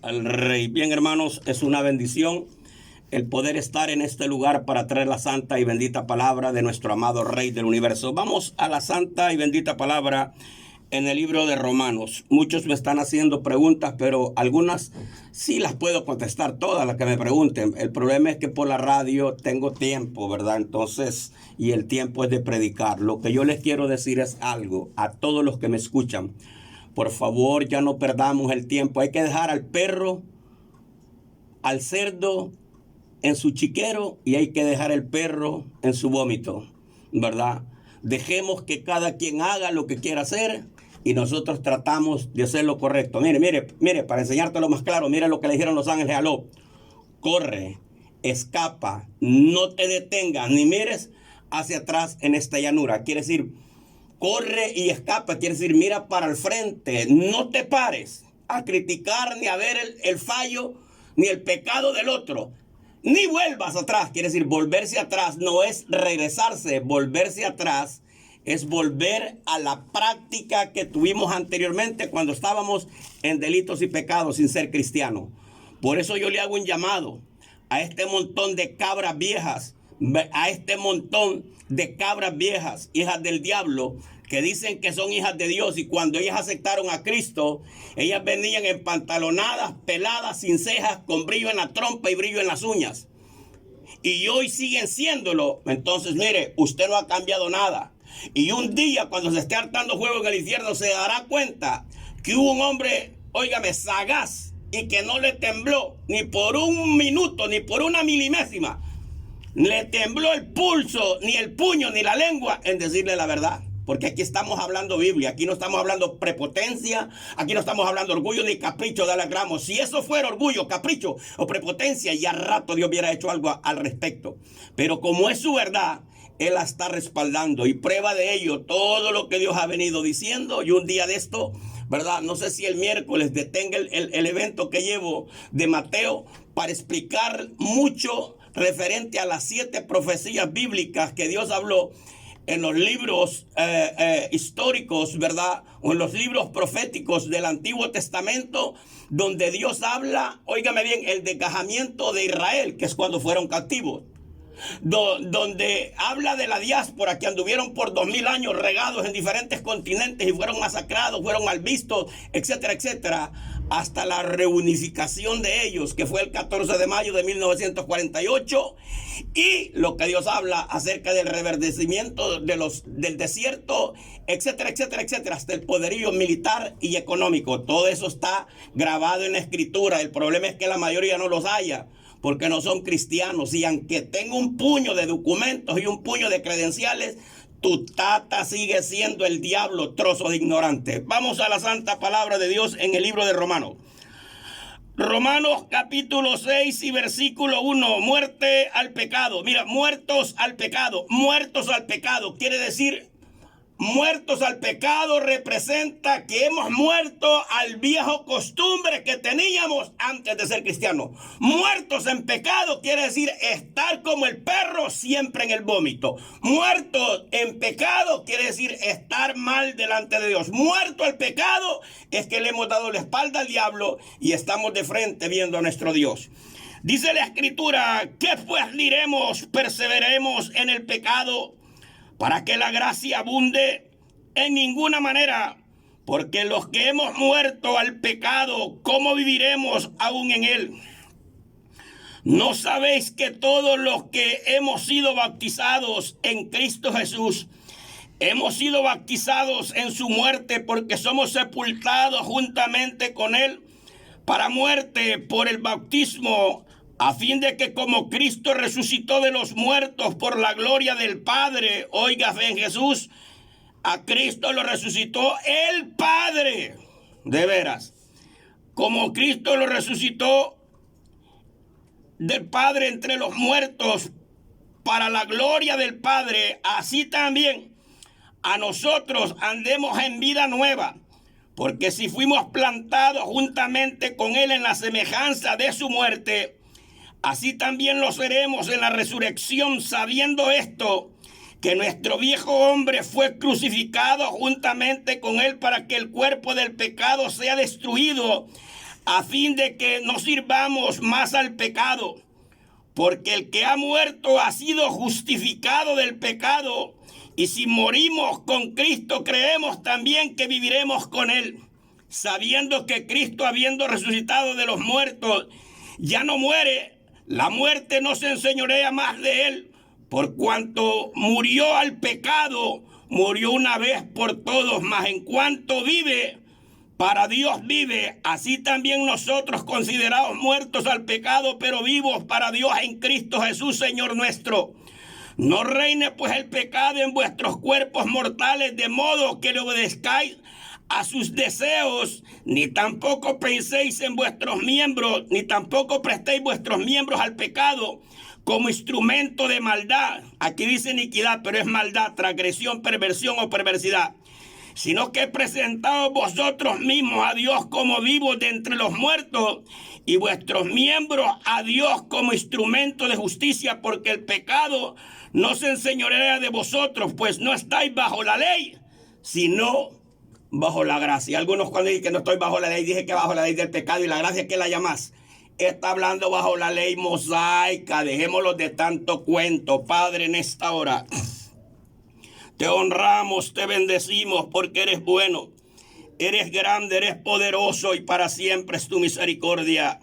al Rey. Bien, hermanos, es una bendición el poder estar en este lugar para traer la santa y bendita palabra de nuestro amado Rey del universo. Vamos a la santa y bendita palabra en el libro de Romanos. Muchos me están haciendo preguntas, pero algunas sí las puedo contestar, todas las que me pregunten. El problema es que por la radio tengo tiempo, ¿verdad? Entonces, y el tiempo es de predicar. Lo que yo les quiero decir es algo a todos los que me escuchan. Por favor, ya no perdamos el tiempo. Hay que dejar al perro, al cerdo en su chiquero, y hay que dejar el perro en su vómito, ¿verdad? Dejemos que cada quien haga lo que quiera hacer y nosotros tratamos de hacer lo correcto. Mire, para enseñártelo más claro, mire lo que le dijeron los ángeles a Lot. Corre, escapa, no te detengas, ni mires hacia atrás en esta llanura. Quiere decir, corre y escapa, quiere decir, mira para el frente, no te pares a criticar ni a ver el fallo ni el pecado del otro. Ni vuelvas atrás, quiere decir, volverse atrás no es regresarse, volverse atrás es volver a la práctica que tuvimos anteriormente cuando estábamos en delitos y pecados sin ser cristianos. Por eso yo le hago un llamado a este montón de cabras viejas, hijas del diablo, que dicen que son hijas de Dios, y cuando ellas aceptaron a Cristo, ellas venían empantalonadas, peladas, sin cejas, con brillo en la trompa y brillo en las uñas. Y hoy siguen siéndolo. Entonces, mire, usted no ha cambiado nada. Y un día, cuando se esté hartando fuego en el infierno, se dará cuenta que hubo un hombre, óigame, sagaz, y que no le tembló ni por un minuto, ni por una milimésima. Le tembló el pulso, ni el puño, ni la lengua en decirle la verdad. Porque aquí estamos hablando Biblia, aquí no estamos hablando prepotencia, aquí no estamos hablando orgullo ni capricho de la gramo. Si eso fuera orgullo, capricho o prepotencia, ya rato Dios hubiera hecho algo al respecto. Pero como es su verdad, Él la está respaldando, y prueba de ello todo lo que Dios ha venido diciendo. Y un día de esto, ¿verdad? No sé si el miércoles detenga el evento que llevo de Mateo para explicar mucho referente a las 7 profecías bíblicas que Dios habló en los libros históricos, ¿verdad? O en los libros proféticos del Antiguo Testamento, donde Dios habla, óigame bien, el desgajamiento de Israel, que es cuando fueron cautivos. Donde habla de la diáspora, que anduvieron por 2000 años regados en diferentes continentes y fueron masacrados, fueron mal vistos, etcétera, etcétera, hasta la reunificación de ellos, que fue el 14 de mayo de 1948, y lo que Dios habla acerca del reverdecimiento del desierto, etcétera, etcétera, etcétera, hasta el poderío militar y económico. Todo eso está grabado en la Escritura. El problema es que la mayoría no los haya, porque no son cristianos. Y aunque tenga un puño de documentos y un puño de credenciales, tu tata sigue siendo el diablo, trozo de ignorante. Vamos a la santa palabra de Dios en el libro de Romanos. Romanos capítulo 6 y versículo 1. Muerte al pecado. Mira, muertos al pecado. Muertos al pecado quiere decir, muertos al pecado representa que hemos muerto al viejo costumbre que teníamos antes de ser cristianos. Muertos en pecado quiere decir estar como el perro siempre en el vómito. Muertos en pecado quiere decir estar mal delante de Dios. Muerto al pecado es que le hemos dado la espalda al diablo y estamos de frente viendo a nuestro Dios. Dice la Escritura, ¿qué pues diremos? ¿Perseveremos en el pecado para que la gracia abunde? En ninguna manera, porque los que hemos muerto al pecado, ¿cómo viviremos aún en él? ¿No sabéis que todos los que hemos sido bautizados en Cristo Jesús, hemos sido bautizados en su muerte, porque somos sepultados juntamente con él para muerte por el bautismo, a fin de que como Cristo resucitó de los muertos por la gloria del Padre, oiga, fe en Jesús, a Cristo lo resucitó el Padre, de veras, como Cristo lo resucitó del Padre entre los muertos para la gloria del Padre, así también a nosotros andemos en vida nueva. Porque si fuimos plantados juntamente con Él en la semejanza de su muerte, así también lo seremos en la resurrección, sabiendo esto, que nuestro viejo hombre fue crucificado juntamente con Él para que el cuerpo del pecado sea destruido, a fin de que no sirvamos más al pecado, porque el que ha muerto ha sido justificado del pecado, y si morimos con Cristo, creemos también que viviremos con él, sabiendo que Cristo, habiendo resucitado de los muertos, ya no muere. La muerte no se enseñorea más de él, por cuanto murió al pecado, murió una vez por todos, mas en cuanto vive, para Dios vive. Así también nosotros, considerados muertos al pecado, pero vivos para Dios en Cristo Jesús, Señor nuestro. No reine pues el pecado en vuestros cuerpos mortales, de modo que le obedezcáis a sus deseos, ni tampoco penséis en vuestros miembros, ni tampoco prestéis vuestros miembros al pecado como instrumento de maldad. Aquí dice iniquidad, pero es maldad, transgresión, perversión o perversidad. Sino que presentaos vosotros mismos a Dios como vivos de entre los muertos, y vuestros miembros a Dios como instrumento de justicia, porque el pecado no se enseñorea de vosotros, pues no estáis bajo la ley, sino bajo la gracia. Algunos cuando dicen que no estoy bajo la ley, dije que bajo la ley del pecado, y la gracia, ¿qué la llamas? Está hablando bajo la ley mosaica. Dejémoslo de tanto cuento. Padre, en esta hora te honramos, te bendecimos, porque eres bueno, eres grande, eres poderoso, y para siempre es tu misericordia.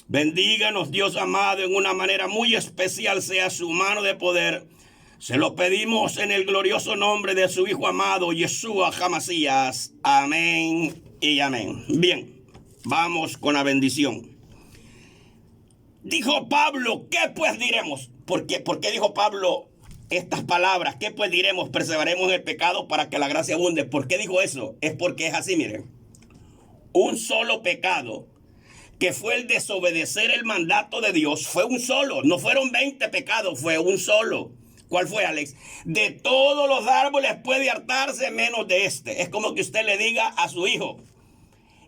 Bendíganos, Dios amado, en una manera muy especial sea su mano de poder. Se lo pedimos en el glorioso nombre de su Hijo amado, Yeshua HaMasías. Amén y amén. Bien, vamos con la bendición. Dijo Pablo, ¿qué pues diremos? ¿Por qué dijo Pablo estas palabras? ¿Qué pues diremos? Perseveremos en el pecado para que la gracia abunde. ¿Por qué dijo eso? Es porque es así, miren. Un solo pecado, que fue el desobedecer el mandato de Dios, fue un solo. No fueron 20 pecados, fue un solo. ¿Cuál fue, Alex? De todos los árboles puede hartarse menos de este. Es como que usted le diga a su hijo: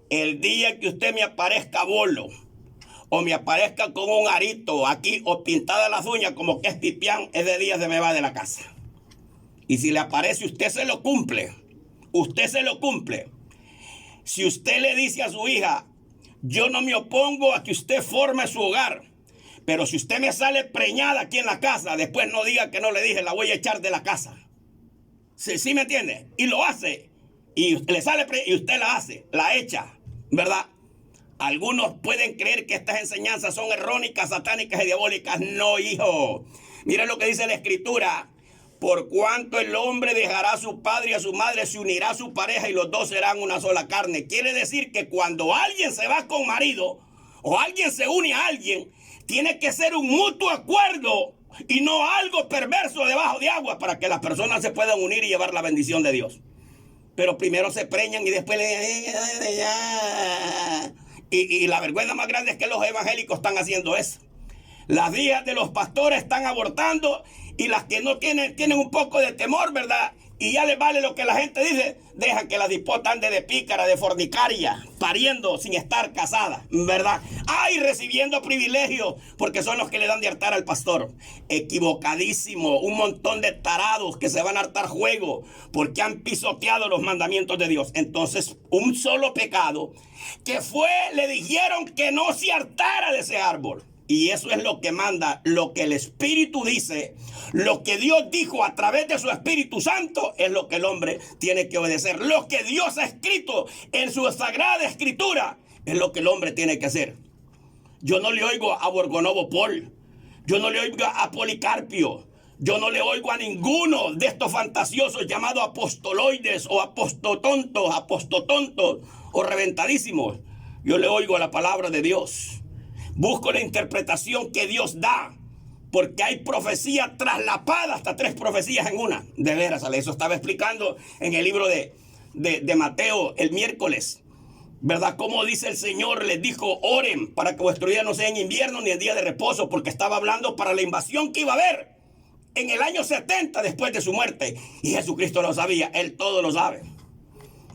el día que usted me aparezca bolo, o me aparezca con un arito aquí, o pintada las uñas como que es pipián, ese día se me va de la casa. Y si le aparece, usted se lo cumple. Usted se lo cumple. Si usted le dice a su hija: yo no me opongo a que usted forme su hogar, pero si usted me sale preñada aquí en la casa, después no diga que no le dije, la voy a echar de la casa. ¿Sí me entiende? Y lo hace. Y le sale y usted la hace, la echa, ¿verdad? Algunos pueden creer que estas enseñanzas son errónicas, satánicas y diabólicas. No, hijo. Mira lo que dice la Escritura. Por cuanto el hombre dejará a su padre y a su madre, se unirá a su pareja y los dos serán una sola carne. Quiere decir que cuando alguien se va con marido o alguien se une a alguien, tiene que ser un mutuo acuerdo y no algo perverso debajo de agua, para que las personas se puedan unir y llevar la bendición de Dios. Pero primero se preñan y después y la vergüenza más grande es que los evangélicos están haciendo eso. Las hijas de los pastores están abortando, y las que no tienen un poco de temor, ¿verdad? Y ya les vale lo que la gente dice, dejan que las dispotas ande de pícara, de fornicaria, pariendo sin estar casada, ¿verdad? Ay, recibiendo privilegios, porque son los que le dan de hartar al pastor. Equivocadísimo. Un montón de tarados que se van a hartar juego porque han pisoteado los mandamientos de Dios. Entonces, un solo pecado que fue, le dijeron que no se hartara de ese árbol. Y eso es lo que manda, lo que el Espíritu dice, lo que Dios dijo a través de su Espíritu Santo, es lo que el hombre tiene que obedecer. Lo que Dios ha escrito en su Sagrada Escritura es lo que el hombre tiene que hacer. Yo no le oigo a Borgonovo Paul, yo no le oigo a Policarpio, yo no le oigo a ninguno de estos fantasiosos llamados apostoloides o apostotontos o reventadísimos. Yo le oigo a la palabra de Dios. Busco la interpretación que Dios da, porque hay profecía traslapada, hasta 3 profecías en una. De veras, eso estaba explicando en el libro de Mateo el miércoles, ¿verdad? Como dice el Señor, les dijo: oren para que vuestro día no sea en invierno ni en día de reposo, porque estaba hablando para la invasión que iba a haber en el año 70 después de su muerte. Y Jesucristo lo sabía, Él todo lo sabe.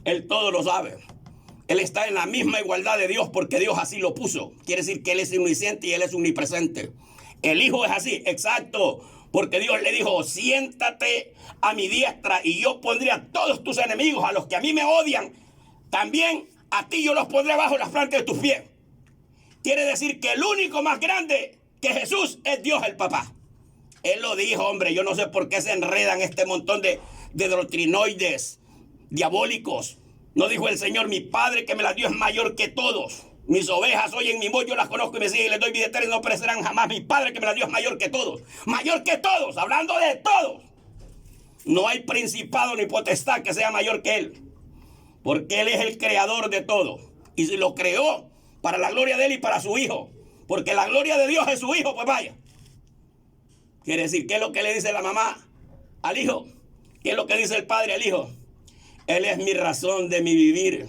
Él todo lo sabe. Él está en la misma igualdad de Dios porque Dios así lo puso. Quiere decir que Él es omnisciente y Él es omnipresente. El Hijo es así, exacto, porque Dios le dijo: siéntate a mi diestra y yo pondré a todos tus enemigos, a los que a mí me odian, también a ti yo los pondré bajo las plantas de tus pies. quiere decir que el único más grande que Jesús es Dios el Papá. Él lo dijo, hombre. Yo no sé por qué se enredan este montón de doctrinoides diabólicos. No dijo el Señor: mi Padre que me las dio es mayor que todos. Mis ovejas oyen mi voz, yo las conozco y me siguen y les doy vida eterna y no perecerán jamás. Mi Padre que me las dio es mayor que todos. Mayor que todos, hablando de todos. No hay principado ni potestad que sea mayor que Él. Porque Él es el creador de todo. Y si lo creó para la gloria de Él y para su Hijo. Porque la gloria de Dios es su Hijo, pues vaya. Quiere decir, ¿qué es lo que le dice la mamá al hijo? ¿Qué es lo que dice el padre al hijo? Él es mi razón de mi vivir.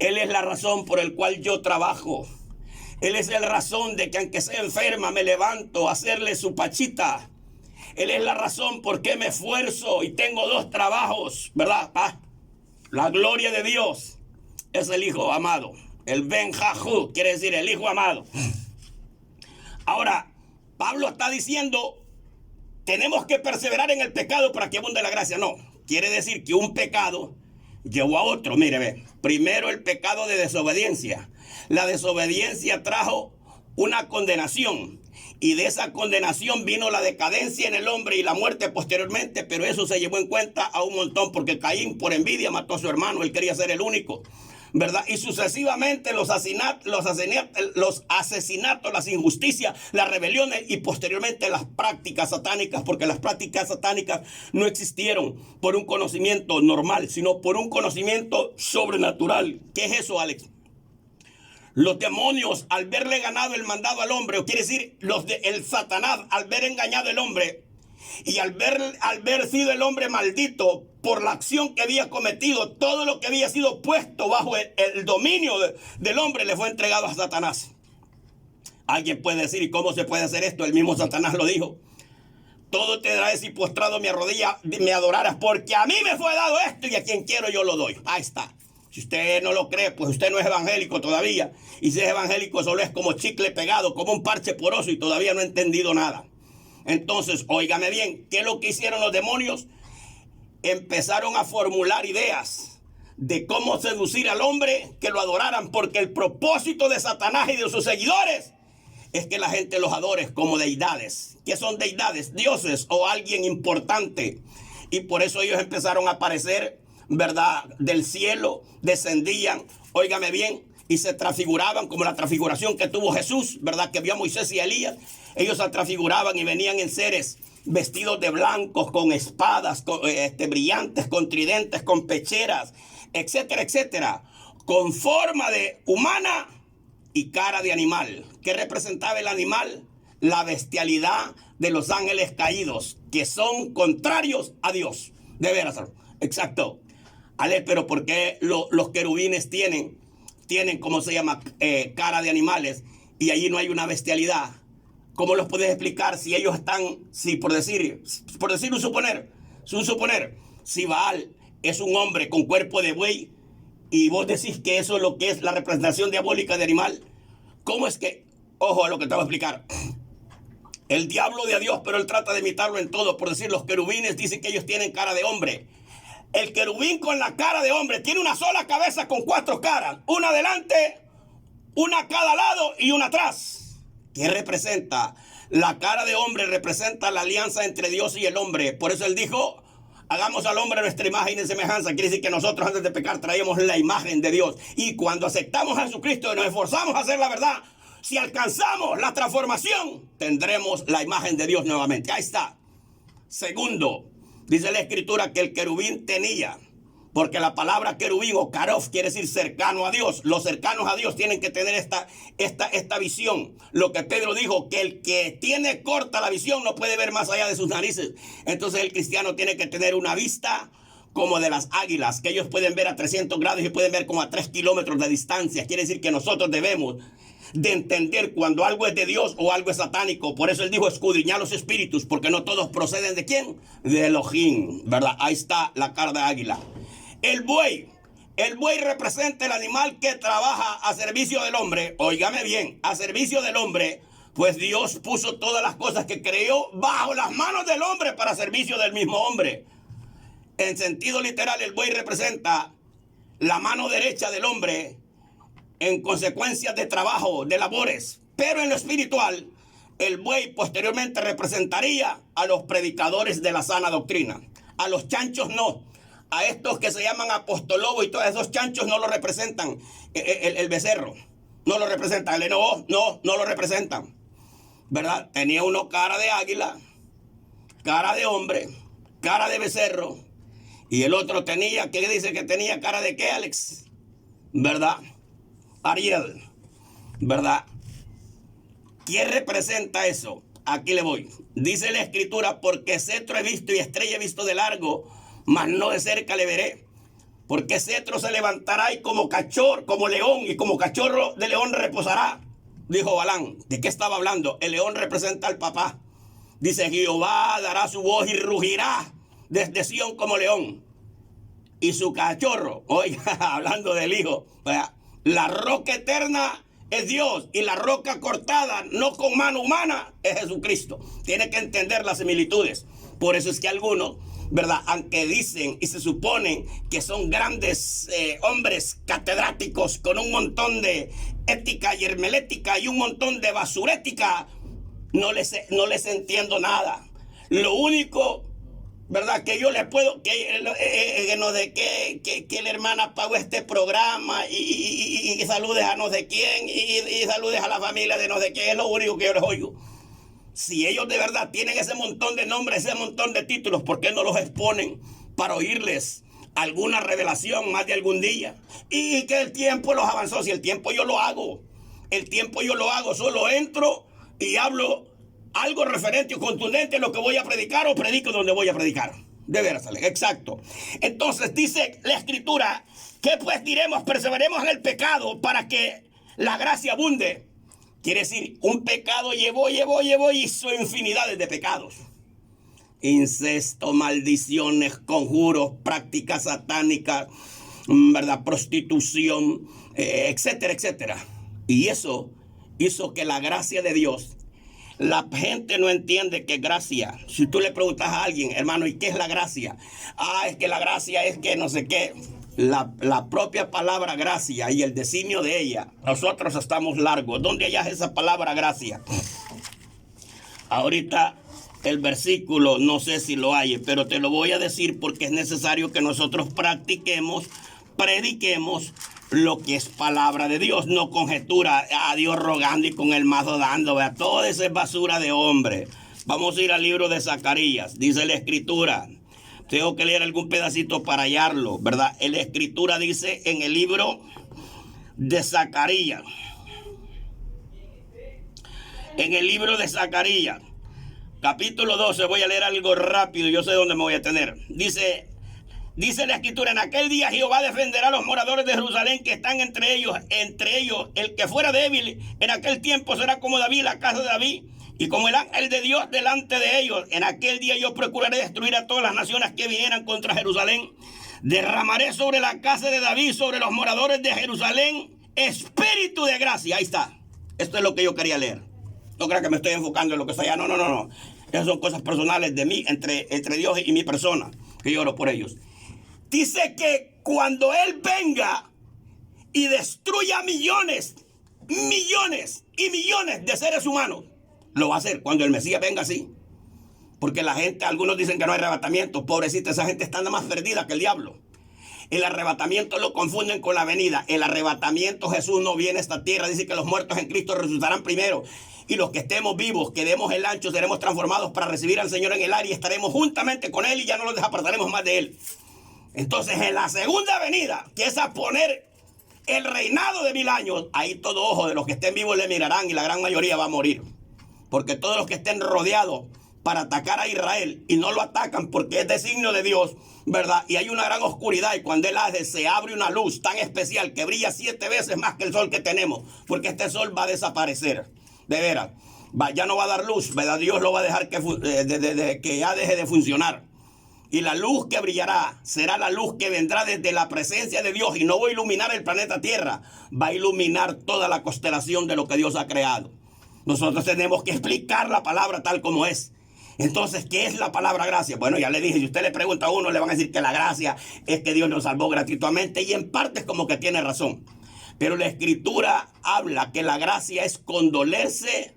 Él es la razón por el cual yo trabajo. Él es la razón de que aunque sea enferma me levanto a hacerle su pachita. Él es la razón por qué me esfuerzo y tengo 2 trabajos, ¿verdad? La gloria de Dios es el Hijo amado. El Ben Jajú quiere decir el Hijo amado. Ahora, Pablo está diciendo, tenemos que perseverar en el pecado para que abunde la gracia. No, quiere decir que un pecado llevó a otro. Mire, ve, primero el pecado de desobediencia. La desobediencia trajo una condenación. Y de esa condenación vino la decadencia en el hombre y la muerte posteriormente. Pero eso se llevó en cuenta a un montón, porque Caín por envidia mató a su hermano. Él quería ser el único, ¿verdad? Y sucesivamente los asesinatos, las injusticias, las rebeliones y posteriormente las prácticas satánicas, porque las prácticas satánicas no existieron por un conocimiento normal, sino por un conocimiento sobrenatural. ¿Qué es eso, Alex? Los demonios, al verle ganado el mandado al hombre, o quiere decir, el Satanás, al ver engañado el hombre, y al ver sido el hombre maldito por la acción que había cometido, todo lo que había sido puesto bajo el dominio del hombre le fue entregado a Satanás. Alguien puede decir, ¿y cómo se puede hacer esto? El mismo Satanás lo dijo. Todo te daré si postrado mi rodilla me adoraras, porque a mí me fue dado esto y a quien quiero yo lo doy. Ahí está. Si usted no lo cree, pues usted no es evangélico todavía. Y si es evangélico, solo es como chicle pegado, como un parche poroso y todavía no ha entendido nada. Entonces, óigame bien, ¿qué es lo que hicieron los demonios? Empezaron a formular ideas de cómo seducir al hombre que lo adoraran, porque el propósito de Satanás y de sus seguidores es que la gente los adore como deidades. ¿Qué son deidades? Dioses o alguien importante. Y por eso ellos empezaron a aparecer, ¿verdad? Del cielo, descendían, óigame bien, y se transfiguraban como la transfiguración que tuvo Jesús, ¿verdad? Que vio a Moisés y a Elías. Ellos se transfiguraban y venían en seres vestidos de blancos, con espadas brillantes, con tridentes, con pecheras, etcétera, etcétera, con forma de humana y cara de animal. ¿Qué representaba el animal? La bestialidad de los ángeles caídos, que son contrarios a Dios. De veras, exacto. Ale, pero ¿por qué los querubines tienen, ¿cómo se llama? Cara de animales, y allí no hay una bestialidad. ¿Cómo los puedes explicar si ellos están, por decir un suponer, si Baal es un hombre con cuerpo de buey y vos decís que eso es lo que es la representación diabólica de animal? ¿Cómo es que, ojo a lo que te voy a explicar? El diablo odia a Dios, pero él trata de imitarlo en todo. Por decir, los querubines dicen que ellos tienen cara de hombre. El querubín con la cara de hombre tiene una sola cabeza con 4 caras. Una adelante, una a cada lado y una atrás. ¿Qué representa? La cara de hombre representa la alianza entre Dios y el hombre. Por eso él dijo, hagamos al hombre a nuestra imagen y semejanza. Quiere decir que nosotros antes de pecar traíamos la imagen de Dios. Y cuando aceptamos a Jesucristo y nos esforzamos a hacer la verdad, si alcanzamos la transformación, tendremos la imagen de Dios nuevamente. Ahí está. Segundo, dice la Escritura que el querubín tenía, porque la palabra querubín o carof quiere decir cercano a Dios. Los cercanos a Dios tienen que tener esta visión. Lo que Pedro dijo, que el que tiene corta la visión no puede ver más allá de sus narices. Entonces el cristiano tiene que tener una vista como de las águilas, que ellos pueden ver a 300 grados y pueden ver como a 3 kilómetros de distancia. Quiere decir que nosotros debemos de entender cuando algo es de Dios o algo es satánico. Por eso él dijo, escudriñad los espíritus, porque no todos proceden ¿de quién? De Elohim, ¿verdad? Ahí está la cara de águila. El buey representa el animal que trabaja a servicio del hombre. Óigame bien, a servicio del hombre, pues Dios puso todas las cosas que creó bajo las manos del hombre para servicio del mismo hombre. En sentido literal, el buey representa la mano derecha del hombre en consecuencia de trabajo, de labores. Pero en lo espiritual, el buey posteriormente representaría a los predicadores de la sana doctrina. A los chanchos no. A estos que se llaman apostolobos y todos esos chanchos no lo representan. El becerro no lo representan. El henojo no lo representan. ¿Verdad? Tenía uno cara de águila, cara de hombre, cara de becerro. Y el otro tenía, ¿qué dice que tenía cara de qué, Alex? ¿Verdad? Ariel. ¿Verdad? ¿Quién representa eso? Aquí le voy. Dice la escritura, porque cetro he visto y estrella he visto de largo, mas no de cerca le veré. Porque cetro se levantará y como cachorro, como león, y como cachorro de león reposará. Dijo Balaam. ¿De qué estaba hablando? El león representa al papá. Dice, Jehová dará su voz y rugirá desde Sión como león. Y su cachorro, oiga, hablando del hijo, la roca eterna es Dios y la roca cortada, no con mano humana, es Jesucristo. Tiene que entender las similitudes. Por eso es que algunos, ¿verdad? Aunque dicen y se suponen que son grandes hombres catedráticos con un montón de ética y hermelética y un montón de basurética, no les entiendo nada. Lo único, ¿verdad? Que yo les puedo, que la hermana pagó este programa y saludes a no sé quién y saludes a la familia de no sé quién, es lo único que yo les oigo. Si ellos de verdad tienen ese montón de nombres, ese montón de títulos, ¿por qué no los exponen para oírles alguna revelación más de algún día? Y que el tiempo los avanzó. Si el tiempo yo lo hago, solo entro y hablo algo referente o contundente a lo que voy a predicar o predico donde voy a predicar. De veras, exacto. Entonces dice la escritura, ¿qué pues diremos? Perseveremos en el pecado para que la gracia abunde. Quiere decir, un pecado llevó y hizo infinidades de pecados. Incesto, maldiciones, conjuros, prácticas satánicas, ¿verdad? Prostitución, etcétera, etcétera. Y eso hizo que la gracia de Dios, la gente no entiende qué es gracia. Si tú le preguntas a alguien, hermano, ¿y qué es la gracia? Es que la gracia es que no sé qué. La propia palabra gracia y el designio de ella, nosotros estamos largos. ¿Dónde hallas esa palabra gracia? Ahorita el versículo no sé si lo hay, pero te lo voy a decir porque es necesario que nosotros prediquemos lo que es palabra de Dios, no conjetura, a Dios rogando y con el mazo dando, ¿verdad? Todo eso es basura de hombre. Vamos a ir al libro de Zacarías, dice la escritura. Tengo que leer algún pedacito para hallarlo, ¿verdad? La escritura dice en el libro de Zacarías. En el libro de Zacarías, capítulo 12, voy a leer algo rápido, yo sé dónde me voy a tener. Dice la escritura, en aquel día Jehová defenderá a los moradores de Jerusalén que están entre ellos el que fuera débil en aquel tiempo será como David, la casa de David, y como el ángel de Dios delante de ellos. En aquel día yo procuraré destruir a todas las naciones que vinieran contra Jerusalén. Derramaré sobre la casa de David, sobre los moradores de Jerusalén, espíritu de gracia. Ahí está. Esto es lo que yo quería leer. No crean que me estoy enfocando en lo que está allá. No. Esas son cosas personales de mí, entre Dios y mi persona, que yo oro por ellos. Dice que cuando Él venga y destruya millones y millones de seres humanos, lo va a hacer cuando el Mesías venga así. Porque la gente, algunos dicen que no hay arrebatamiento. Pobrecita, esa gente está nada más perdida que el diablo. El arrebatamiento lo confunden con la venida. El arrebatamiento, Jesús no viene a esta tierra. Dice que los muertos en Cristo resucitarán primero. Y los que estemos vivos, que demos el ancho, seremos transformados para recibir al Señor en el aire y estaremos juntamente con Él y ya no nos desapartaremos más de Él. Entonces, en la segunda venida, que es a poner el reinado de 1000 años, ahí todo ojo de los que estén vivos le mirarán y la gran mayoría va a morir. Porque todos los que estén rodeados para atacar a Israel y no lo atacan porque es designio de Dios, ¿verdad? Y hay una gran oscuridad y cuando Él hace, se abre una luz tan especial que brilla 7 veces más que el sol que tenemos, porque este sol va a desaparecer. De veras, ya no va a dar luz, ¿verdad? Dios lo va a dejar que ya deje de funcionar. Y la luz que brillará será la luz que vendrá desde la presencia de Dios y no va a iluminar el planeta Tierra, va a iluminar toda la constelación de lo que Dios ha creado. Nosotros tenemos que explicar la palabra tal como es. Entonces, ¿qué es la palabra gracia? Bueno, ya le dije, si usted le pregunta a uno, le van a decir que la gracia es que Dios nos salvó gratuitamente y en parte es como que tiene razón. Pero la Escritura habla que la gracia es condolerse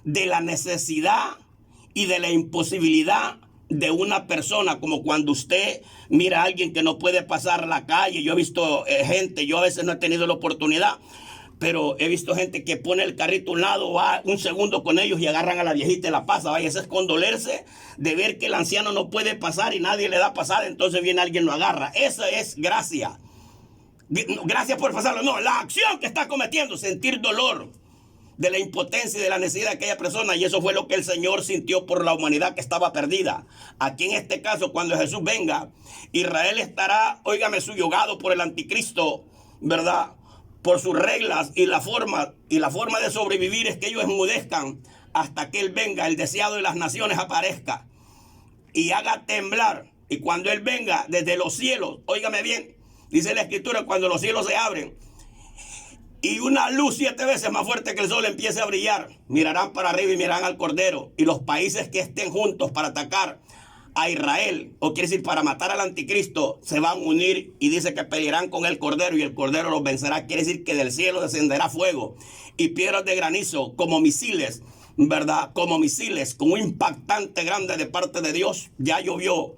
de la necesidad y de la imposibilidad de una persona, como cuando usted mira a alguien que no puede pasar la calle. Yo he visto gente, yo a veces no he tenido la oportunidad, pero he visto gente que pone el carrito a un lado, va un segundo con ellos y agarran a la viejita y la pasa. Vaya, eso es condolerse de ver que el anciano no puede pasar y nadie le da pasar, entonces viene alguien lo agarra. Esa es gracia. Gracias por pasarlo. No, la acción que está cometiendo, sentir dolor de la impotencia y de la necesidad de aquella persona. Y eso fue lo que el Señor sintió por la humanidad que estaba perdida. Aquí en este caso, cuando Jesús venga, Israel estará, óigame, subyugado por el anticristo, ¿verdad? Por sus reglas y la forma de sobrevivir es que ellos enmudezcan hasta que Él venga, el deseado de las naciones aparezca y haga temblar. Y cuando Él venga desde los cielos, óigame bien, dice la Escritura, cuando los cielos se abren y una luz 7 veces más fuerte que el sol empiece a brillar, mirarán para arriba y mirarán al Cordero, y los países que estén juntos para atacar a Israel, o quiere decir para matar al anticristo, se van a unir, y dice que pelearán con el Cordero y el Cordero los vencerá. Quiere decir que del cielo descenderá fuego y piedras de granizo como misiles, ¿verdad? Como misiles, con un impactante grande de parte de Dios. Ya llovió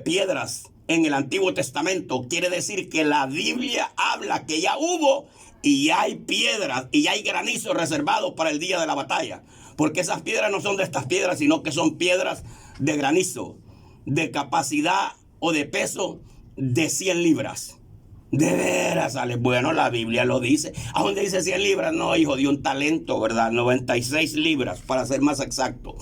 piedras en el Antiguo Testamento. Quiere decir que la Biblia habla que ya hubo y ya hay piedras y ya hay granizo reservado para el día de la batalla, porque esas piedras no son de estas piedras, sino que son piedras de granizo, de capacidad o de peso de 100 libras. De veras, Ale. Bueno, la Biblia lo dice. ¿A dónde dice 100 libras? No, hijo, de un talento, ¿verdad? 96 libras, para ser más exacto.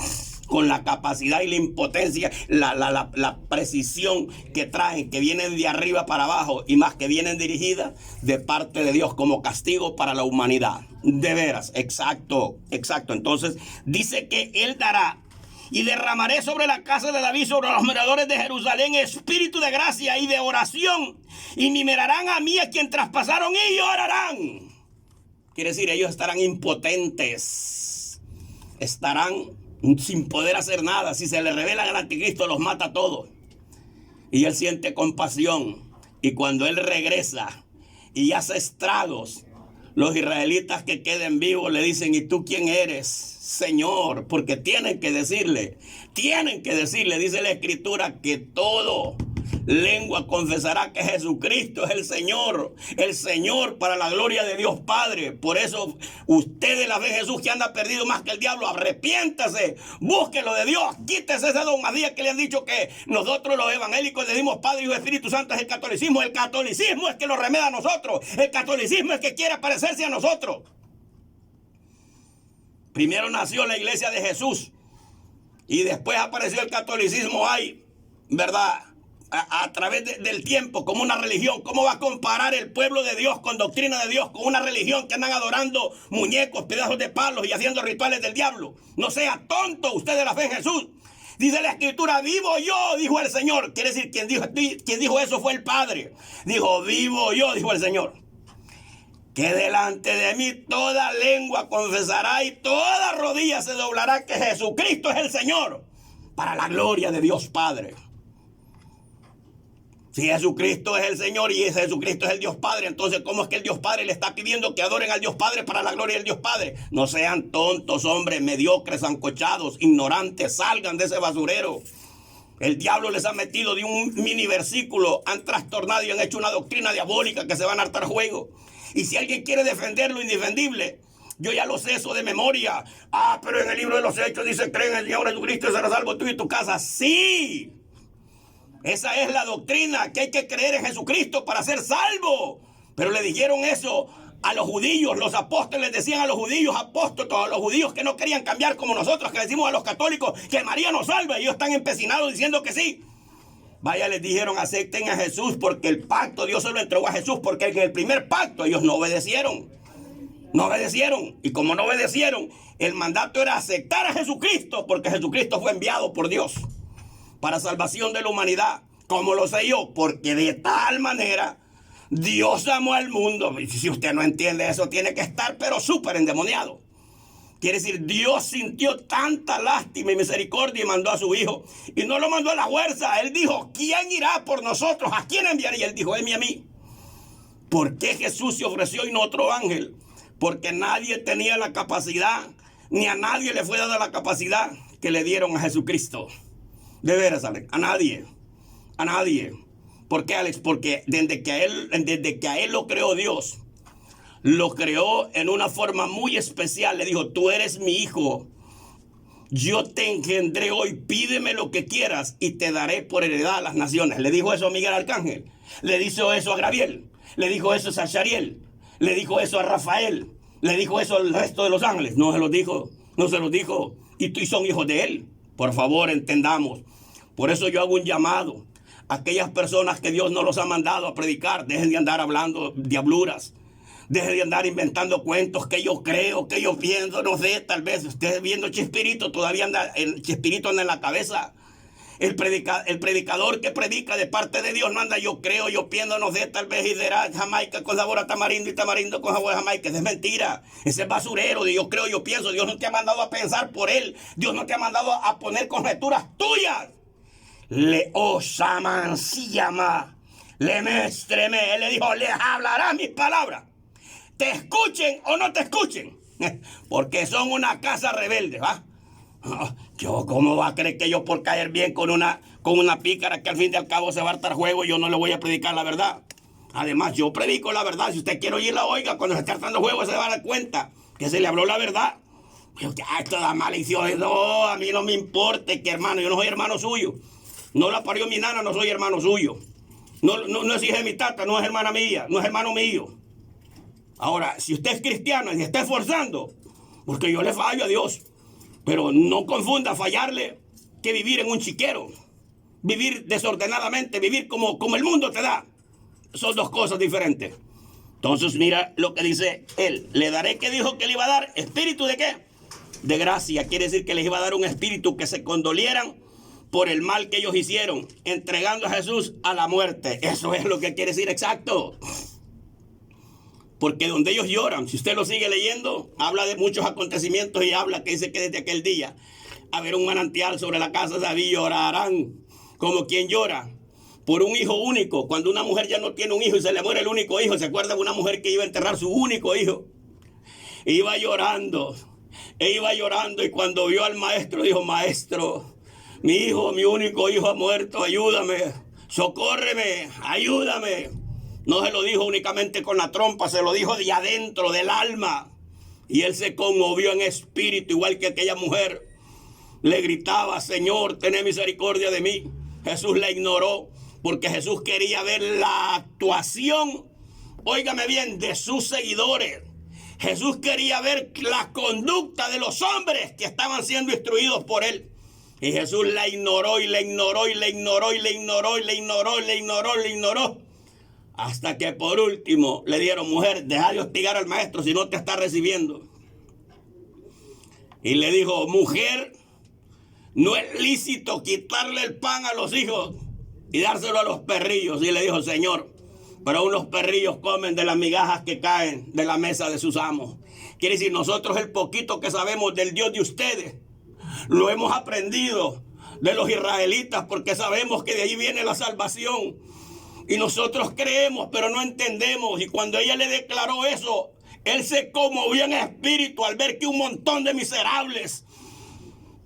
Con la capacidad y la impotencia, la precisión que traen, que vienen de arriba para abajo, y más que vienen dirigidas de parte de Dios como castigo para la humanidad. De veras, exacto. Entonces, dice que Él dará: y derramaré sobre la casa de David, sobre los moradores de Jerusalén, espíritu de gracia y de oración, y me mirarán a mí, a quien traspasaron, y llorarán. Quiere decir, ellos estarán impotentes, estarán sin poder hacer nada. Si se le revelan al anticristo, los mata a todos. Y Él siente compasión, y cuando Él regresa y hace estragos, los israelitas que queden vivos le dicen: ¿y tú quién eres, Señor? Porque tienen que decirle, dice la Escritura, que todo lengua confesará que Jesucristo es el Señor para la gloria de Dios Padre. Por eso ustedes la ven Jesús, que anda perdido más que el diablo. Arrepiéntase, búsquelo de Dios, quítese ese dogmadía que le han dicho que nosotros los evangélicos le dimos Padre, Hijo y Espíritu Santo. Es el catolicismo. El catolicismo es que lo remeda a nosotros. El catolicismo es que quiere parecerse a nosotros. Primero nació la iglesia de Jesús y después apareció el catolicismo ahí, ¿verdad? A través del tiempo, como una religión. ¿Cómo va a comparar el pueblo de Dios con doctrina de Dios con una religión que andan adorando muñecos, pedazos de palos y haciendo rituales del diablo? No sea tonto, ustedes la fe en Jesús. Dice la Escritura: vivo yo, dijo el Señor. Quiere decir, quien dijo eso fue el Padre. Dijo: vivo yo, dijo el Señor, que delante de mí toda lengua confesará y toda rodilla se doblará que Jesucristo es el Señor, para la gloria de Dios Padre. Si Jesucristo es el Señor y Jesucristo es el Dios Padre, entonces ¿cómo es que el Dios Padre le está pidiendo que adoren al Dios Padre para la gloria del Dios Padre? No sean tontos, hombres, mediocres, ancochados, ignorantes. Salgan de ese basurero. El diablo les ha metido de un mini versículo, han trastornado y han hecho una doctrina diabólica que se van a hartar juego. Y si alguien quiere defender lo indefendible, yo ya lo sé eso de memoria. Pero en el libro de los Hechos dice: creen en el Señor Jesucristo y serás salvo tú y tu casa. Sí, esa es la doctrina, que hay que creer en Jesucristo para ser salvo. Pero le dijeron eso a los judíos. Los apóstoles decían a los judíos apóstoles, a los judíos que no querían cambiar, como nosotros que decimos a los católicos que María nos salva. Ellos están empecinados diciendo que sí. Vaya, les dijeron: acepten a Jesús, porque el pacto Dios se lo entregó a Jesús, porque en el primer pacto ellos no obedecieron. Y como no obedecieron, el mandato era aceptar a Jesucristo, porque Jesucristo fue enviado por Dios para salvación de la humanidad. ¿Cómo lo sé yo? Porque de tal manera Dios amó al mundo. Si usted no entiende eso, tiene que estar pero súper endemoniado. Quiere decir, Dios sintió tanta lástima y misericordia y mandó a su Hijo. Y no lo mandó a la fuerza. Él dijo: ¿quién irá por nosotros? ¿A quién enviaría? Él dijo: heme a mí. ¿Por qué Jesús se ofreció y no otro ángel? Porque nadie tenía la capacidad, ni a nadie le fue dada la capacidad que le dieron a Jesucristo. De veras, Alex, a nadie. A nadie. ¿Por qué, Alex? Porque desde que a él lo creó Dios, lo creó en una forma muy especial. Le dijo, tú eres mi hijo. Yo te engendré hoy, pídeme lo que quieras y te daré por heredad a las naciones. Le dijo eso a Miguel Arcángel. Le dijo eso a Gabriel. Le dijo eso a Zachariel. Le dijo eso a Rafael. Le dijo eso al resto de los ángeles. No se los dijo. No se los dijo. Y son hijos de él. Por favor, entendamos. Por eso yo hago un llamado a aquellas personas que Dios no los ha mandado a predicar. Dejen de andar hablando diabluras. Dejen de andar inventando cuentos que yo creo, que yo pienso, no sé, tal vez usted viendo Chespirito, todavía anda, el Chespirito anda en la cabeza. El predicador que predica de parte de Dios no anda yo creo, yo pienso, no sé, tal vez y será Jamaica con sabor a tamarindo y tamarindo con sabor a Jamaica. Esa es mentira, ese es basurero de yo creo, yo pienso. Dios no te ha mandado a pensar por él. Dios no te ha mandado a poner conjeturas tuyas. Le osaman si llama, le mestreme, él le dijo, les hablará mis palabras. Te escuchen o no te escuchen, porque son una casa rebelde, ¿va? Yo, ¿cómo va a creer que yo por caer bien con una pícara que al fin y al cabo se va a hartar juego, yo no le voy a predicar la verdad? Además, yo predico la verdad. Si usted quiere oírla, oiga. Cuando se esté hartando juego se va a dar cuenta que se le habló la verdad. Esto da maldición. No, a mí no me importa que hermano, yo no soy hermano suyo. No la parió mi nana, no soy hermano suyo. No es hija de mi tata, no es hermana mía, no es hermano mío. Ahora, si usted es cristiano y se está esforzando, porque yo le fallo a Dios, pero no confunda fallarle que vivir en un chiquero, vivir desordenadamente, vivir como el mundo te da. Son dos cosas diferentes. Entonces mira lo que dice él. Le daré, que dijo que le iba a dar, espíritu de qué, de gracia. Quiere decir que les iba a dar un espíritu que se condolieran por el mal que ellos hicieron, entregando a Jesús a la muerte. Eso es lo que quiere decir exacto. Porque donde ellos lloran, si usted lo sigue leyendo, habla de muchos acontecimientos y habla que dice que desde aquel día haber un manantial sobre la casa de David, llorarán como quien llora por un hijo único. Cuando una mujer ya no tiene un hijo y se le muere el único hijo, ¿se acuerda de una mujer que iba a enterrar su único hijo? Iba llorando y cuando vio al maestro dijo, maestro, mi hijo, mi único hijo ha muerto, ayúdame, socórreme, ayúdame. No se lo dijo únicamente con la trompa, se lo dijo de adentro, del alma. Y él se conmovió en espíritu, igual que aquella mujer. Le gritaba, Señor, ten misericordia de mí. Jesús la ignoró, porque Jesús quería ver la actuación, óigame bien, de sus seguidores. Jesús quería ver la conducta de los hombres que estaban siendo instruidos por él. Y Jesús la ignoró y la ignoró y la ignoró y la ignoró y la ignoró y la ignoró y la ignoró. Hasta que por último le dieron, mujer, deja de hostigar al maestro si no te está recibiendo. Y le dijo, mujer, no es lícito quitarle el pan a los hijos y dárselo a los perrillos. Y le dijo, Señor, pero aún los perrillos comen de las migajas que caen de la mesa de sus amos. Quiere decir, nosotros el poquito que sabemos del Dios de ustedes, lo hemos aprendido de los israelitas, porque sabemos que de ahí viene la salvación. Y nosotros creemos, pero no entendemos. Y cuando ella le declaró eso, él se conmovió en espíritu al ver que un montón de miserables,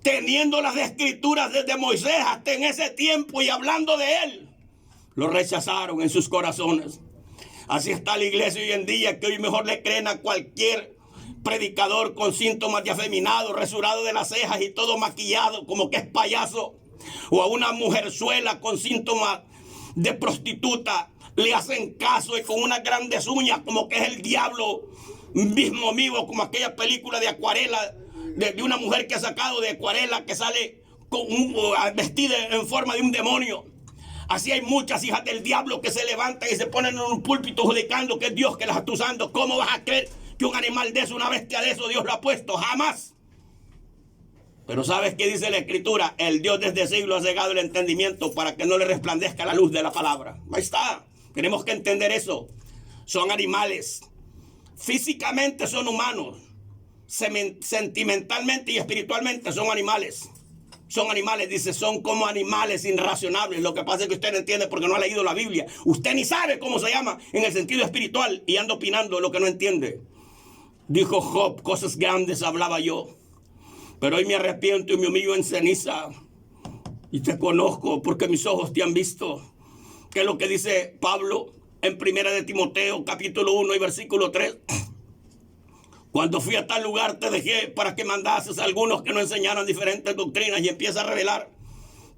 teniendo las escrituras desde Moisés hasta en ese tiempo y hablando de él, lo rechazaron en sus corazones. Así está la iglesia hoy en día, que hoy mejor le creen a cualquier predicador con síntomas de afeminado, rasurado de las cejas y todo maquillado como que es payaso, o a una mujerzuela con síntomas de prostituta, le hacen caso y con unas grandes uñas como que es el diablo mismo vivo, como aquella película de acuarela de una mujer que ha sacado de acuarela que sale vestida en forma de un demonio. Así hay muchas hijas del diablo que se levantan y se ponen en un púlpito judicando que es Dios que las está usando. ¿Cómo vas a creer que un animal de eso, una bestia de eso, Dios lo ha puesto? Jamás. Pero ¿sabes qué dice la Escritura? El Dios desde siglos ha cegado el entendimiento para que no le resplandezca la luz de la palabra. Ahí está. Tenemos que entender eso. Son animales. Físicamente son humanos. Sentimentalmente y espiritualmente son animales. son animales, dice, son como animales irracionables. Lo que pasa es que usted no entiende porque no ha leído la Biblia. Usted ni sabe cómo se llama en el sentido espiritual y anda opinando lo que no entiende. Dijo Job, cosas grandes hablaba yo, pero hoy me arrepiento y me humillo en ceniza. Y te conozco porque mis ojos te han visto. ¿Qué es lo que dice Pablo en 1 de Timoteo, capítulo 1 y versículo 3? Cuando fui a tal lugar te dejé para que mandases a algunos que no enseñaran diferentes doctrinas, y empieza a revelar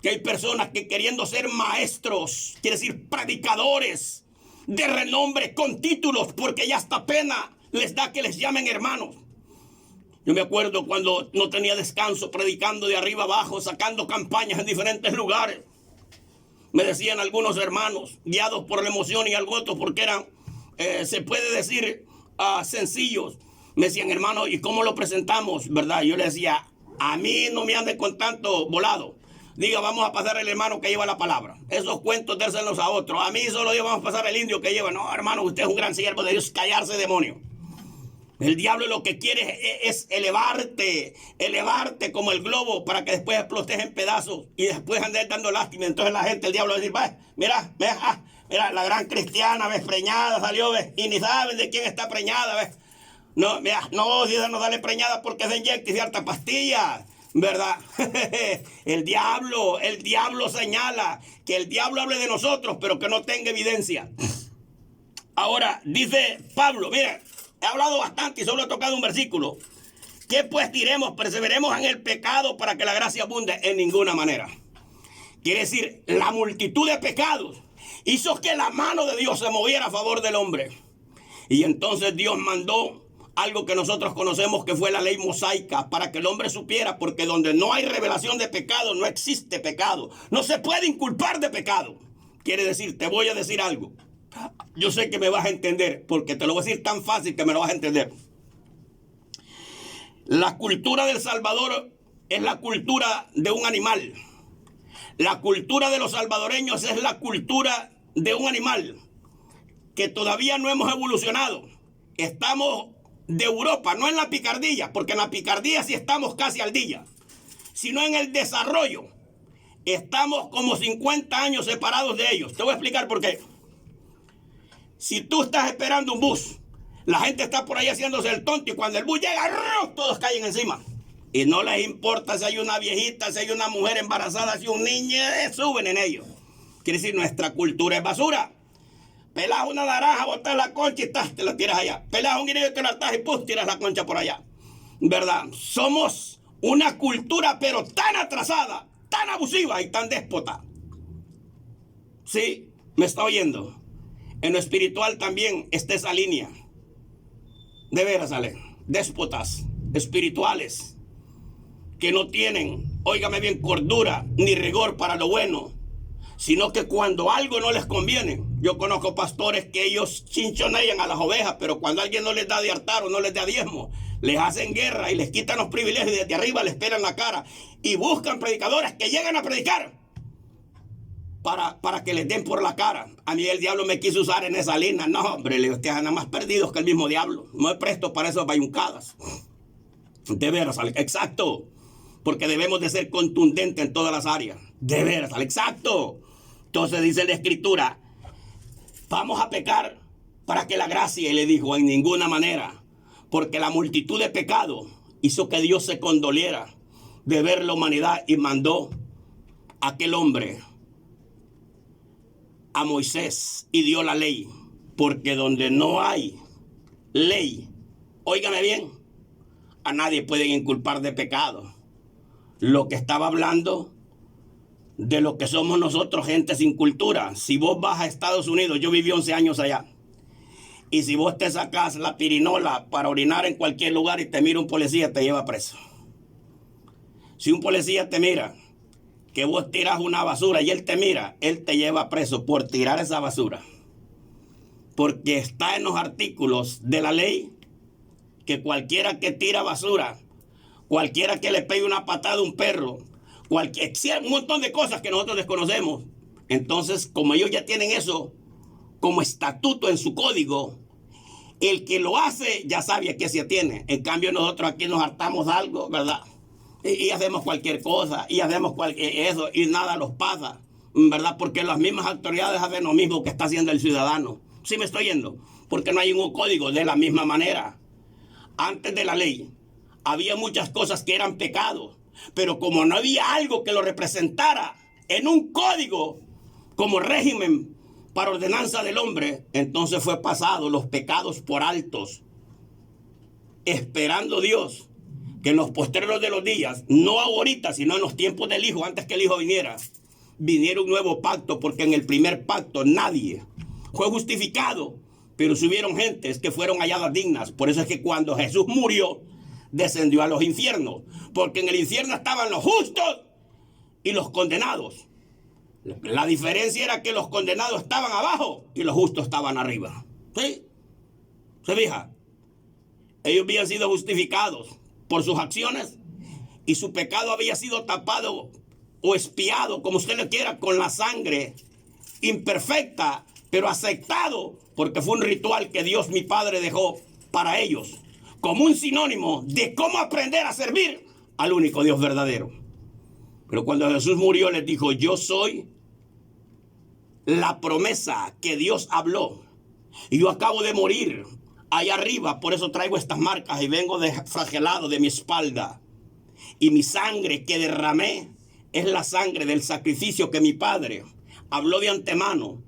que hay personas que queriendo ser maestros, quiere decir predicadores de renombre con títulos, porque ya hasta pena les da que les llamen hermanos. Yo me acuerdo cuando no tenía descanso, predicando de arriba abajo, sacando campañas en diferentes lugares. Me decían algunos hermanos, guiados por la emoción, y algunos porque eran, se puede decir, sencillos. Me decían, hermano, ¿y cómo lo presentamos? ¿Verdad? Yo le decía, a mí no me ande con tanto volado. Diga, vamos a pasar el hermano que lleva la palabra. Esos cuentos dérselos a otro. A mí solo digo, vamos a pasar el indio que lleva. No, hermano, usted es un gran siervo de Dios. Callarse, demonio. El diablo lo que quiere es elevarte como el globo para que después explotes en pedazos y después andes dando lástima. Entonces la gente, el diablo va a decir, mira, la gran cristiana, ves, preñada salió, ves, y ni saben de quién está preñada, ves. No, mira, no, si no dale preñada porque se inyecta y de harta pastilla, ¿verdad? El diablo señala que el diablo hable de nosotros, pero que no tenga evidencia. Ahora, dice Pablo, mira, he hablado bastante y solo he tocado un versículo. ¿Qué pues diremos? ¿Perseveremos en el pecado para que la gracia abunde? En ninguna manera. Quiere decir, la multitud de pecados hizo que la mano de Dios se moviera a favor del hombre. Y entonces Dios mandó algo que nosotros conocemos que fue la ley mosaica, para que el hombre supiera, porque donde no hay revelación de pecado, no existe pecado. No se puede inculpar de pecado. Quiere decir, te voy a decir algo. Yo sé que me vas a entender, porque te lo voy a decir tan fácil que me lo vas a entender. La cultura del Salvador es la cultura de un animal. La cultura de los salvadoreños es la cultura de un animal que todavía no hemos evolucionado. Estamos de Europa, no en la picardía, porque en la picardía sí estamos casi al día, sino en el desarrollo. Estamos como 50 años separados de ellos. Te voy a explicar por qué. Si tú estás esperando un bus, la gente está por ahí haciéndose el tonto, y cuando el bus llega, todos caen encima. Y no les importa si hay una viejita, si hay una mujer embarazada, si un niño, suben en ellos. Quiere decir, nuestra cultura es basura. Pelas una naranja, botas la concha y te la tiras allá. Pelas un guineo y te la tas y tiras la concha por allá. ¿Verdad? Somos una cultura pero tan atrasada, tan abusiva y tan déspota. ¿Sí? ¿Me está oyendo? En lo espiritual también está esa línea. De veras, Ale. Déspotas espirituales que no tienen, óigame bien, cordura ni rigor para lo bueno, sino que cuando algo no les conviene. Yo conozco pastores que ellos chinchonean a las ovejas, pero cuando alguien no les da de hartar o no les da diezmo, les hacen guerra y les quitan los privilegios y desde arriba les pelan la cara y buscan predicadores que llegan a predicar para que les den por la cara. A mí el diablo me quiso usar en esa línea. No, hombre, ustedes andan más perdidos que el mismo diablo. No me presto para esas bayuncadas. De veras, exacto. Porque debemos de ser contundentes en todas las áreas. De veras, exacto. Entonces dice la Escritura, vamos a pecar para que la gracia, y le dijo, en ninguna manera. Porque la multitud de pecados hizo que Dios se condoliera de ver la humanidad y mandó a aquel hombre, a Moisés, y dio la ley. Porque donde no hay ley, óigame bien, a nadie pueden inculpar de pecado. Lo que estaba hablando de lo que somos nosotros, gente sin cultura. Si vos vas a Estados Unidos, yo viví 11 años allá, y si vos te sacas la pirinola para orinar en cualquier lugar y te mira un policía, te lleva preso. Si un policía te mira que vos tiras una basura y él te mira, él te lleva preso por tirar esa basura. Porque está en los artículos de la ley que cualquiera que tira basura, cualquiera que le pegue una patada a un perro, un montón de cosas que nosotros desconocemos. Entonces, como ellos ya tienen eso como estatuto en su código, el que lo hace ya sabe a qué se atiene. En cambio, nosotros aquí nos hartamos algo, ¿verdad? Y hacemos cualquier cosa, y hacemos eso, y nada nos pasa, ¿verdad? Porque las mismas autoridades hacen lo mismo que está haciendo el ciudadano. ¿Sí me estoy yendo? Porque no hay un código de la misma manera. Antes de la ley, había muchas cosas que eran pecados, pero como no había algo que lo representara en un código como régimen para ordenanza del hombre, entonces fue pasado los pecados por altos, esperando Dios que en los postreros de los días, no ahorita, sino en los tiempos del Hijo, antes que el Hijo viniera un nuevo pacto, porque en el primer pacto nadie fue justificado, pero hubieron gentes que fueron halladas dignas. Por eso es que cuando Jesús murió, descendió a los infiernos, porque en el infierno estaban los justos y los condenados. La diferencia era que los condenados estaban abajo y los justos estaban arriba. ¿Sí? ¿Se fija? Ellos habían sido justificados por sus acciones y su pecado había sido tapado o expiado, como usted le quiera, con la sangre imperfecta, pero aceptado, porque fue un ritual que Dios mi Padre dejó para ellos, como un sinónimo de cómo aprender a servir al único Dios verdadero. Pero cuando Jesús murió, les dijo: yo soy la promesa que Dios habló, y yo acabo de morir allá arriba, por eso traigo estas marcas y vengo flagelado de mi espalda, y mi sangre que derramé es la sangre del sacrificio que mi Padre habló de antemano,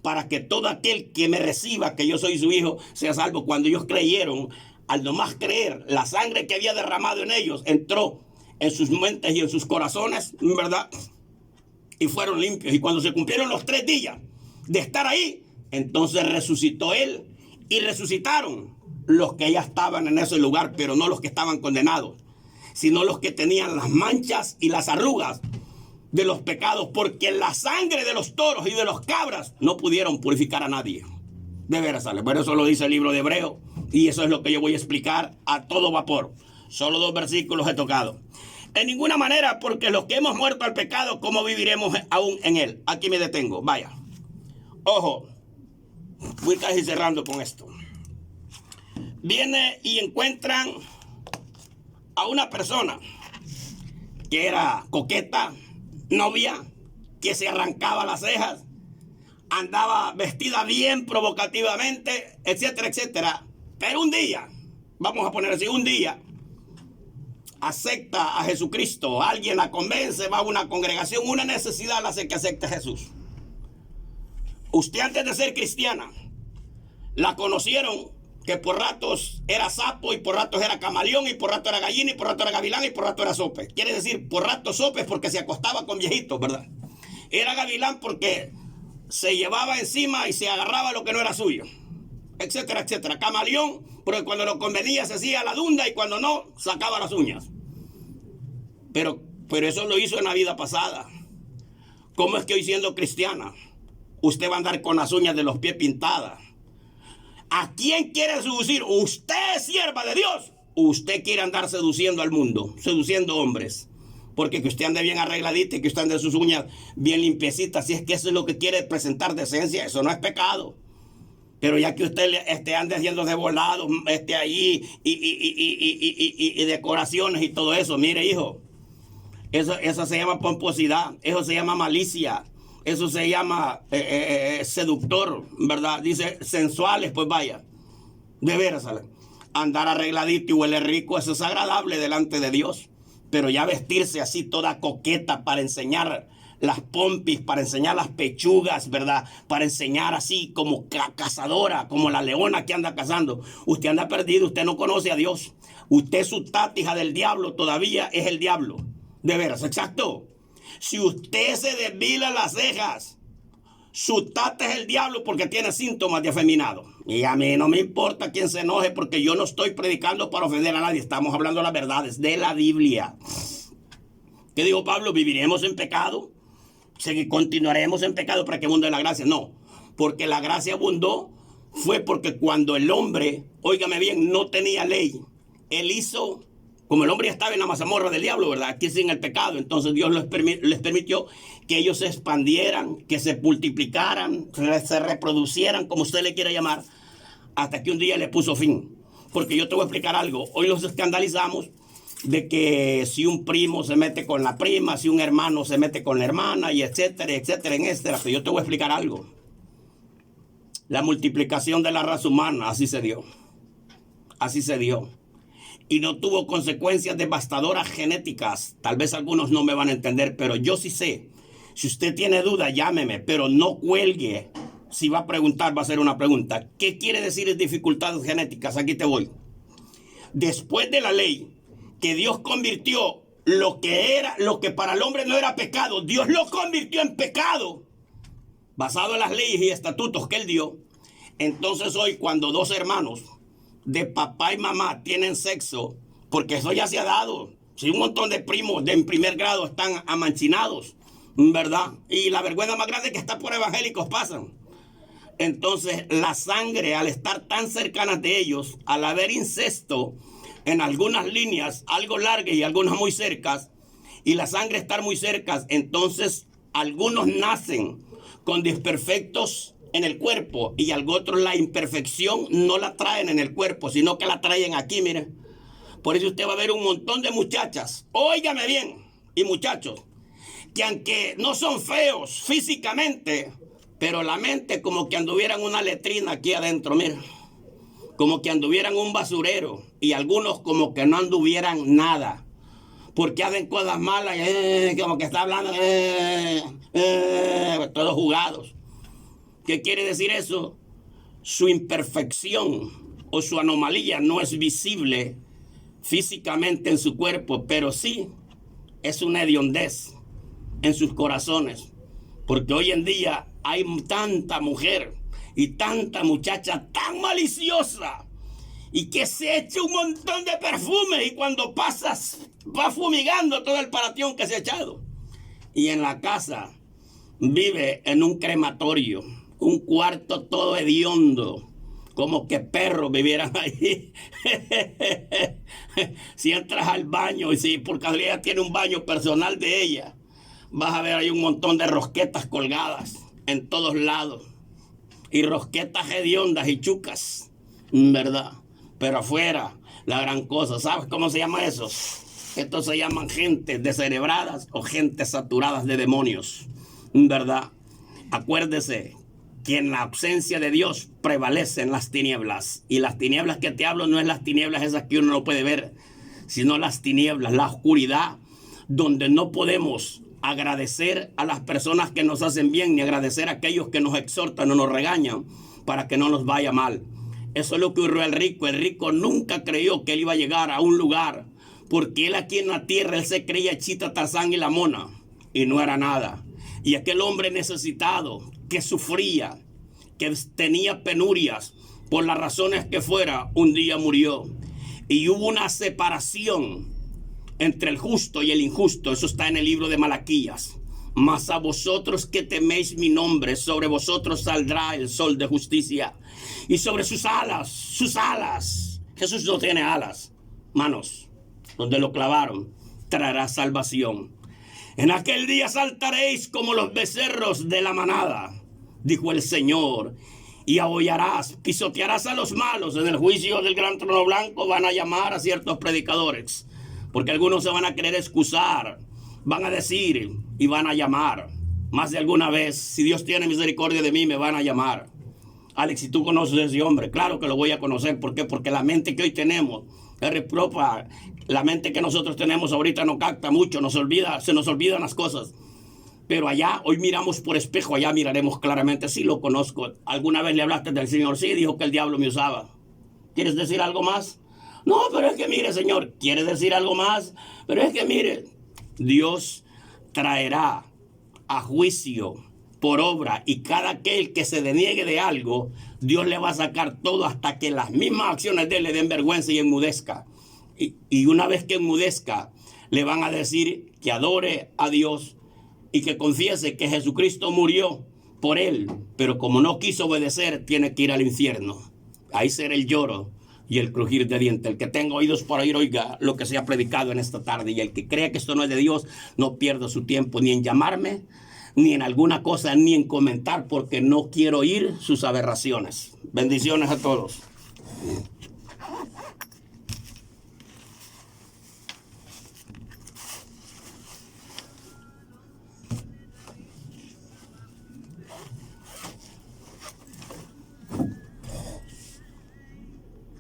para que todo aquel que me reciba, que yo soy su hijo, sea salvo. Cuando ellos creyeron, al nomás creer, la sangre que había derramado en ellos entró en sus mentes y en sus corazones, ¿verdad? Y fueron limpios. Y cuando se cumplieron los 3 días de estar ahí, entonces resucitó Él, y resucitaron los que ya estaban en ese lugar, pero no los que estaban condenados, sino los que tenían las manchas y las arrugas de los pecados, porque la sangre de los toros y de los cabras no pudieron purificar a nadie. De veras, ¿sale? Pero eso lo dice el libro de Hebreo, y eso es lo que yo voy a explicar a todo vapor. Solo 2 versículos he tocado. En ninguna manera, porque los que hemos muerto al pecado, ¿cómo viviremos aún en él? Aquí me detengo, vaya. Ojo, voy casi cerrando con esto. Viene y encuentran a una persona que era coqueta, novia, que se arrancaba las cejas, andaba vestida bien provocativamente, etcétera, etcétera. Pero un día, vamos a poner así, un día, acepta a Jesucristo, alguien la convence, va a una congregación, una necesidad la hace que acepte a Jesús. Usted, antes de ser cristiana, la conocieron que por ratos era sapo, y por ratos era camaleón, y por ratos era gallina, y por ratos era gavilán, y por ratos era sope. Quiere decir, por ratos sope porque se acostaba con viejitos, ¿verdad? Era gavilán porque se llevaba encima y se agarraba lo que no era suyo, etcétera, etcétera. Camaleón porque cuando lo convenía se hacía la dunda, y cuando no, sacaba las uñas. Pero eso lo hizo en la vida pasada. ¿Cómo es que hoy, siendo cristiana, usted va a andar con las uñas de los pies pintadas? ¿A quién quiere seducir? ¿Usted es sierva de Dios? ¿Usted quiere andar seduciendo al mundo, seduciendo hombres? Porque que usted ande bien arregladita y que usted ande sus uñas bien limpiecitas, si es que eso es lo que quiere presentar decencia, eso no es pecado. Pero ya que usted ande haciendo de volados ahí y decoraciones y todo eso, mire, hijo, eso se llama pomposidad, eso se llama malicia. Eso se llama seductor, ¿verdad? Dice sensuales, pues vaya. De veras, ¿sale? Andar arregladito y huele rico, eso es agradable delante de Dios. Pero ya vestirse así toda coqueta para enseñar las pompis, para enseñar las pechugas, ¿verdad? Para enseñar así como cazadora, como la leona que anda cazando. Usted anda perdido, usted no conoce a Dios. Usted, su tatija del diablo, todavía es el diablo. De veras, exacto. Si usted se desvila las cejas, su tata es el diablo porque tiene síntomas de afeminado. Y a mí no me importa quién se enoje, porque yo no estoy predicando para ofender a nadie. Estamos hablando las verdades de la Biblia. ¿Qué dijo Pablo? ¿Viviremos en pecado? ¿Continuaremos en pecado para que abunde la gracia? No, porque la gracia abundó fue porque cuando el hombre, óigame bien, no tenía ley, él hizo... Como el hombre ya estaba en la mazamorra del diablo, ¿verdad? Aquí sin el pecado. Entonces Dios les permitió que ellos se expandieran, que se multiplicaran, se reproducieran, como usted le quiera llamar, hasta que un día le puso fin. Porque yo te voy a explicar algo. Hoy nos escandalizamos de que si un primo se mete con la prima, si un hermano se mete con la hermana, y etcétera, etcétera, etcétera. Pero yo te voy a explicar algo. La multiplicación de la raza humana, así se dio. Así se dio. Y no tuvo consecuencias devastadoras genéticas. Tal vez algunos no me van a entender, pero yo sí sé. Si usted tiene duda, llámeme, pero no cuelgue. Si va a preguntar, va a hacer una pregunta. ¿Qué quiere decir dificultades genéticas? Aquí te voy. Después de la ley, que Dios convirtió lo que para el hombre no era pecado, Dios lo convirtió en pecado, basado en las leyes y estatutos que Él dio. Entonces hoy, cuando dos hermanos de papá y mamá tienen sexo, porque eso ya se ha dado, si un montón de primos de en primer grado están amanchinados, ¿verdad? Y la vergüenza más grande que está por evangélicos pasan. Entonces la sangre, al estar tan cercanas de ellos, al haber incesto en algunas líneas, algo largas y algunas muy cercas, y la sangre estar muy cerca, entonces algunos nacen con desperfectos en el cuerpo y otros la imperfección no la traen en el cuerpo, sino que la traen aquí, miren. Por eso usted va a ver un montón de muchachas, óigame bien, y muchachos, que aunque no son feos físicamente, pero la mente como que anduvieran una letrina aquí adentro, mira. Como que anduvieran un basurero. Y algunos como que no anduvieran nada. Porque hacen cosas malas, como que está hablando, todos jugados. ¿Qué quiere decir eso? Su imperfección o su anomalía no es visible físicamente en su cuerpo, pero sí es una hediondez en sus corazones. Porque hoy en día hay tanta mujer y tanta muchacha tan maliciosa y que se echa un montón de perfume y cuando pasas va fumigando todo el paratión que se ha echado. Y en la casa vive en un crematorio, un cuarto todo hediondo, como que perros vivieran ahí. Si entras al baño y si por casualidad tiene un baño personal de ella, vas a ver ahí un montón de rosquetas colgadas en todos lados. Y rosquetas hediondas y chucas, ¿verdad? Pero afuera, la gran cosa. ¿Sabes cómo se llama eso? Estos se llaman gentes descerebradas o gentes saturadas de demonios, ¿verdad? Acuérdese que en la ausencia de Dios prevalecen las tinieblas. Y las tinieblas que te hablo no es las tinieblas esas que uno no puede ver, sino las tinieblas, la oscuridad, donde no podemos agradecer a las personas que nos hacen bien, ni agradecer a aquellos que nos exhortan o nos regañan para que no nos vaya mal. Eso es lo que ocurrió al rico. El rico nunca creyó que él iba a llegar a un lugar, porque él aquí en la tierra, él se creía Chita, Tarzán y la Mona, y no era nada. Y aquel hombre necesitado, que sufría, que tenía penurias, por las razones que fuera, un día murió. Y hubo una separación entre el justo y el injusto. Eso está en el libro de Malaquías. Mas a vosotros que teméis mi nombre, sobre vosotros saldrá el sol de justicia. Y sobre sus alas, Jesús no tiene alas, manos, donde lo clavaron, traerá salvación. En aquel día saltaréis como los becerros de la manada, dijo el Señor, y aullarás, pisotearás a los malos. En el juicio del gran trono blanco van a llamar a ciertos predicadores, porque algunos se van a querer excusar, van a decir y van a llamar. Más de alguna vez, si Dios tiene misericordia de mí, me van a llamar. Alex, si tú conoces a ese hombre, claro que lo voy a conocer. ¿Por qué? Porque la mente que hoy tenemos es repropa. La mente que nosotros tenemos ahorita no capta mucho, se nos olvidan las cosas. Pero allá, hoy miramos por espejo, allá miraremos claramente. Sí, lo conozco. ¿Alguna vez le hablaste del Señor? Sí, dijo que el diablo me usaba. ¿Quieres decir algo más? No, pero es que mire, Señor, ¿quiere decir algo más? Pero es que mire, Dios traerá a juicio por obra, y cada aquel que se deniegue de algo, Dios le va a sacar todo hasta que las mismas acciones de él le den vergüenza y enmudezca. Y una vez que enmudezca, le van a decir que adore a Dios y que confiese que Jesucristo murió por él, pero como no quiso obedecer, tiene que ir al infierno. Ahí será el lloro y el crujir de dientes. El que tenga oídos para oír, oiga lo que se ha predicado en esta tarde. Y el que crea que esto no es de Dios, no pierda su tiempo ni en llamarme, ni en alguna cosa, ni en comentar, porque no quiero oír sus aberraciones. Bendiciones a todos.